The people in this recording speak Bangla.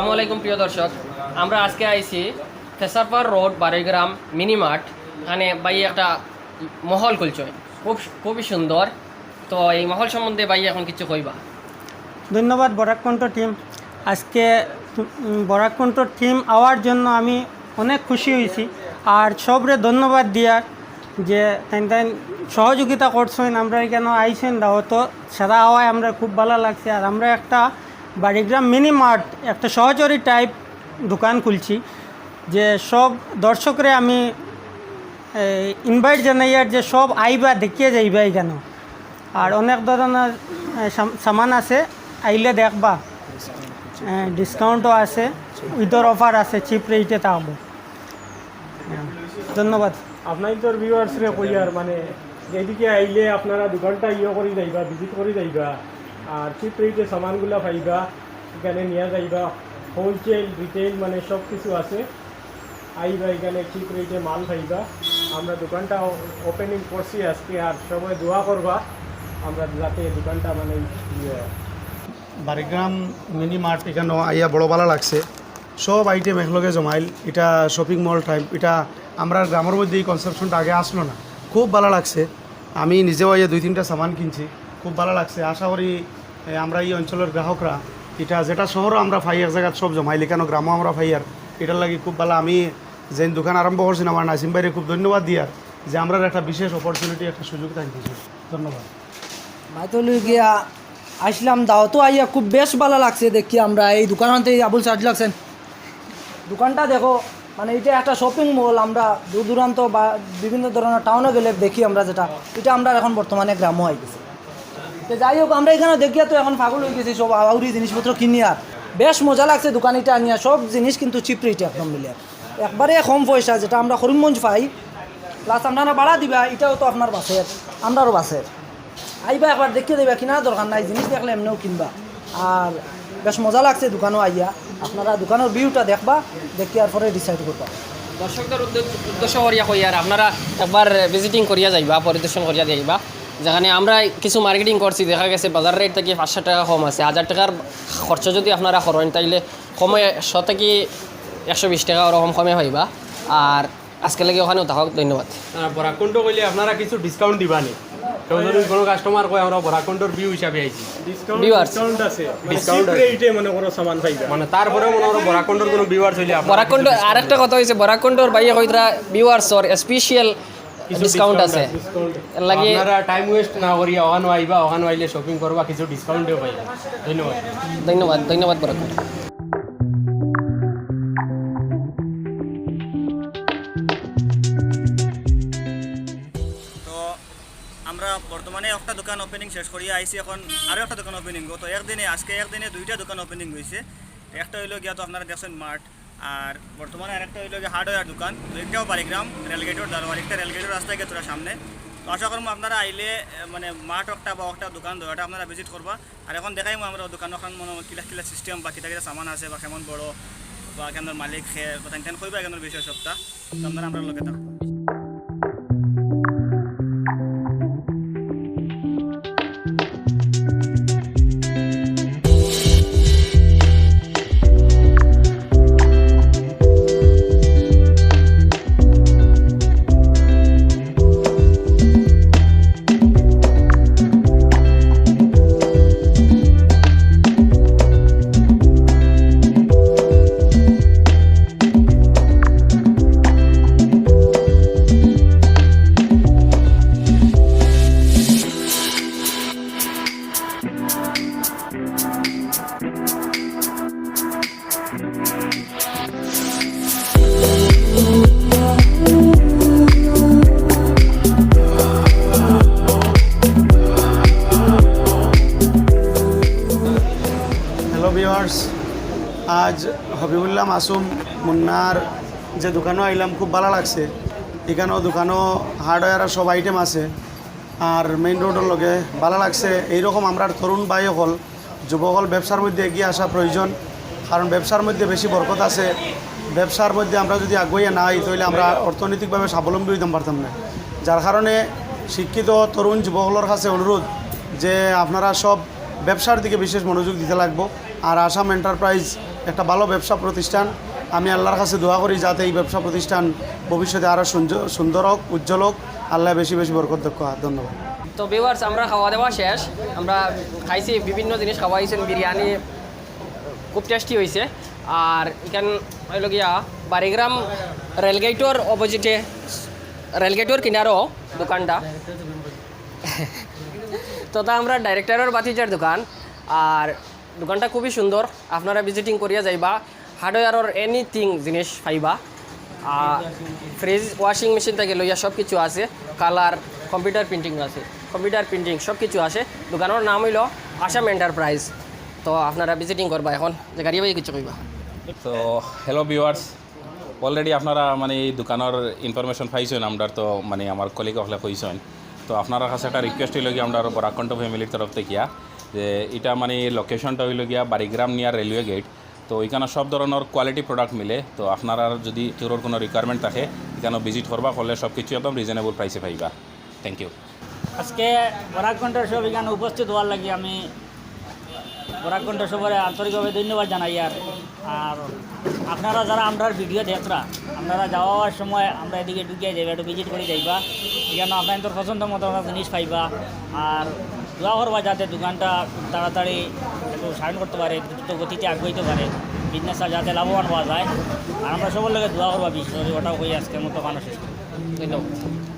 আসসালামু আলাইকুম প্রিয় দর্শক, আমরা আজকে আইছি তেসারপার রোড বারৈগ্রাম মিনি মার্ট। এখানে ভাই একটা মহল খুলছে, খুবই সুন্দর। তো এই মহল সম্বন্ধে ভাই এখন কিছু কইবা। ধন্যবাদ বরাককণ্ঠ টিম। আজকে বরাককণ্ঠ টিম আওয়ার জন্য আমি অনেক খুশি হয়েছি, আর সবরে ধন্যবাদ দিয়ার যে তাই সহযোগিতা করছেন। আমরা এখানে আইছেন দাওয়াত সারা আওয়ায় আমরা খুব ভালো লাগছে। আর আমরা একটা বাড়িগ্রাম মিনি মার্ট একটা সহচরী টাইপ দোকান খুলছি, যে সব দর্শকরে আমি ইনভাইট জানাই আর যে সব আইবা দেখিয়ে যাইবা এখানে। আর অনেক ধরনের সামান আছে, আইলে দেখবা ডিসকাউন্টও আছে, ঈদের অফার আছে, চিপ রেটে থাকবো। ধন্যবাদ। আপনার তোর ভিউয়ার্সরে কইয়ার মানে যেদিকে আইলে আপনারা দোকানটা করে যাইবা, ভিজিট করে যাইবা, আর চিপ রেটে সামানগুলো পাইবা, এখানে নিয়ে যাইবা। হোলসেল রিটেল মানে সব কিছু আছে, আইবা এখানে চিপ রেটে মাল পাইবা। আমরা দোকানটা ওপেনিং করছি আজকে, আর সবাই দোয়া করবা আমরা যাতে দোকানটা মানে বারিগ্রাম মিনি মার্ট এখানে আইয়া বড় ভালো লাগছে। সব আইটেম একলগে জমাইল, এটা শপিং মল টাইপ। এটা আমরা গ্রামের মধ্যে এই কনসেপশনটা আগে আসলো না, খুব ভালো লাগছে। আমি নিজেও আইয়া 2-3টা সামান কিনছি, খুব ভালো লাগছে। আশা করি আমরা এই অঞ্চলের গ্রাহকরা এটা যেটা শহরও আমরা পাই এক জায়গায় সব জমাইল, কেন গ্রামও আমরা পাই। আর এটার লাগে খুব ভালো। আমি যে দোকান আরম্ভ করছি আমার নাসিম ভাইরে খুব ধন্যবাদ দিয়ার যে আমরা একটা বিশেষ অপরচুনিটি, একটা সুযোগ থাকতেছে। ধন্যবাদ। মাইতলি গিয়া আসলাম দাওয়াতও আইয়া খুব বেশ ভালো লাগছে দেখি। আমরা এই দোকানতে আবুল সাজ লাগছেন দোকানটা দেখো, মানে এটা একটা শপিং মল। আমরা দূর দূরান্ত বা বিভিন্ন ধরনের টাউনে গেলে দেখি আমরা, যেটা এটা আমরা এখন বর্তমানে গ্রামও হয়ে গেছি। তো যাই হোক, আমরা এখানে দেখিয়া তো এখন পাগল হয়ে গেছি সব আউরি জিনিসপত্র কিনি। আর বেশ মজা লাগছে দোকানিটা আনিয়া, সব জিনিস কিন্তু চিপ রেটে একদম মিলে, একবারে কম পয়সা, যেটা আমরা করিমগঞ্জ পাই। প্লাস আপনারা ভাড়া দিবা, এটাও তো আপনার বাসের, আমরারও বাসের। আইবা একবার দেখিয়ে দেবা, কিনা দরকার নাই, জিনিস দেখলে এমনিও কিনবা। আর বেশ মজা লাগছে দোকানও আইয়া। আপনারা দোকানের ভিউটা দেখবা, দেখিয়ার পরে ডিসাইড করবা। দর্শকদের উদ্দেশ্য করিয়া কই আর আপনারা একবার ভিজিটিং করিয়া যাইবা, পরিদর্শন করিয়া যাইবা। যেখানে আমরা কিছু মার্কেটিং করছি, দেখা গেছে বাজার রেট থেকে 500 টাকা কম আছে। 1000 টাকার খরচ যদি আপনারা করেন তাইলে কমে 100 থেকে 120 টাকা ওরকম কমে হইবা। আর আজকে লাগে ওখানেও থাকক। ধন্যবাদ। বরাককণ্ঠ কইলে আপনারা কিছু ডিসকাউন্ট দিবানি? যদি কোনো কাস্টমার কয় আমরা বরাককণ্ঠর ভিউ হিসাবে আইছি, ডিসকাউন্ট আছে, ডিসকাউন্ট রেটে মনে করো সামান পাইবা, মানে তারপরে মনে করো বরাককণ্ঠর কোনো ভিউয়ার্স হইলে বরাককণ্ঠ আরেকটা কথা হইছে, বরাককণ্ঠর বাইরে কইরা ভিউয়ার্স ওর স্পেশাল ডিসকাউন্ট আছে। লাগে আপনারা টাইম ওয়েস্ট না করিয়া ওখানে আইবা, ওখানে আইলে শপিং করবা, কিছু ডিসকাউন্টও পাইবা। ধন্যবাদ। ধন্যবাদ। ধন্যবাদ বরাককণ্ঠ। আমরা বর্তমানে একটা দোকান ওপেনিং শেষ করিয়া আইছি, এখন আরও একটা দোকান ওপেনিং। তো একদিনে আজকে একদিনে 2টা দোকান ওপেনিং হয়েছে। একটা হইল গিয়া তো আপনারা দেখছেন মার্ট, আর বর্তমানে আরেকটা হইল গিয়া হার্ডওয়্যার দোকান। তো একটাও বারিগ্রাম রেলগেটের দারোয়ার, একটা রেলগেটের রাস্তায় গিয়ে তোরা সামনে। তো আশা করবো আপনারা আইলে মানে মার্ট একটা বা একটা দোকান দোয়াটা আপনারা ভিজিট করবা। আর এখন দেখাই আমরা দোকান ওখান মনে কিলা সিস্টেম বা কিতা কিতা সামান আছে, বা কেমন বড়, বা কেন মালিক খেয়ে কথা তেন কইবা কেন বিষয় সপ্তাহ। তো আপনারা আমরা লোকে থাকবো। আজ হবিবুল্লাহ মাসুম মুন্নার যে দোকানও আইলাম, খুব ভালো লাগছে। এখানেও দোকানও হার্ডওয়্যারের সব আইটেম আছে, আর মেইন রোডের লগে ভালো লাগছে। এইরকম আমরা তরুণ ভাই হল যুবকল ব্যবসার মধ্যে এগিয়ে আসা প্রয়োজন, কারণ ব্যবসার মধ্যে বেশি বরকত আছে। ব্যবসার মধ্যে আমরা যদি আগুয়ে না হই তাহলে আমরা অর্থনৈতিকভাবে স্বাবলম্বী হইতে পারতাম না। যার কারণে শিক্ষিত তরুণ যুবকলের কাছে অনুরোধ যে আপনারা সব ব্যবসার দিকে বিশেষ মনোযোগ দিতে লাগবো। আর আসাম এন্টারপ্রাইজ একটা ভালো ব্যবসা প্রতিষ্ঠান। আমি আল্লাহর কাছে দোয়া করি যাতে এই ব্যবসা প্রতিষ্ঠান ভবিষ্যতে আরও সুন্দর হোক, উজ্জ্বল হোক, আল্লাহ বেশি বেশি বরকত দক্ষ। ধন্যবাদ। তো ভিউয়ার্স, আমরা খাওয়া দাওয়া শেষ, আমরা খাইছি বিভিন্ন জিনিস খাওয়াইছেন, বিরিয়ানি খুব টেস্টি হয়েছে। আর এখান হইল গিয়া বারিগ্রাম রেলগেটর অপোজিটে, রেলগেটর কিনারও দোকানটা। তো তা আমরা ডাইরেক্টরের বাতিজার দোকান, আর দোকানটা খুবই সুন্দর, আপনারা ভিজিটিং করিয়া যাইবা। হার্ডওয়্যারের এনিথিং জিনিস পাইবা, ফ্রিজ, ওয়াশিং মেশিন থেকে লইয়া সব কিছু আছে, কালার, কম্পিউটার প্রিন্টিং আছে, কম্পিউটার প্রিন্টিং সব কিছু আছে। দোকানের নাম হইল আসাম এন্টারপ্রাইজ। তো আপনারা ভিজিটিং করবা, এখন যে গাড়ি বাই কিছু কইবা। তো হ্যালো ভিউয়ার্স, অলরেডি আপনারা মানে এই দোকানের ইনফরমেশন পাইছেন, আমরা তো মানে আমার কলিগ হলে কইছেন। তো আপনার কাছে একটা রিকোয়েস্ট হইল গিয়া আমরা বরাকণ্ঠ ফ্যামিলির তরফ থেকে যে এটা মানে লোকেশনটা হইল গিয়া বারিগ্রাম নিয়ার রেলওয়ে গেট। তো এখানে সব ধরনের কোয়ালিটি প্রোডাক্ট মিলে। তো আপনারা যদি কেউর কোনো রিকোয়ারমেন্ট থাকে এখানে ভিজিট করবা, করলে সব কিছু একদম রিজনেবল প্রাইসে পাইবা। Thank you. আজকে বরাকণ্ঠের সব এখানে উপস্থিত হওয়ার লাগি আমি বরাকণ্ঠের সবাই আন্তরিকভাবে ধন্যবাদ জানাই। আর আপনারা যারা আমরা ভিডিও দেখরা, আপনারা যাওয়ার সময় আমরা এদিকে ঢুকিয়ে যাইবা, একটু ভিজিট করে যাইবা, এখানে আপনার পছন্দ মতো জিনিস পাইবা। আর দোয়া করবা যাতে দোকানটা তাড়াতাড়ি একটু সাইন করতে পারে, দ্রুত গতিতে আগাইতে পারে, বিজনেসটা যাতে লাভবান হওয়া যায়। আর আমরা সবার লোকের দোয়া করবা, বিশেষ ওটাও হয়ে আজকের মতো মানুষ। ধন্যবাদ।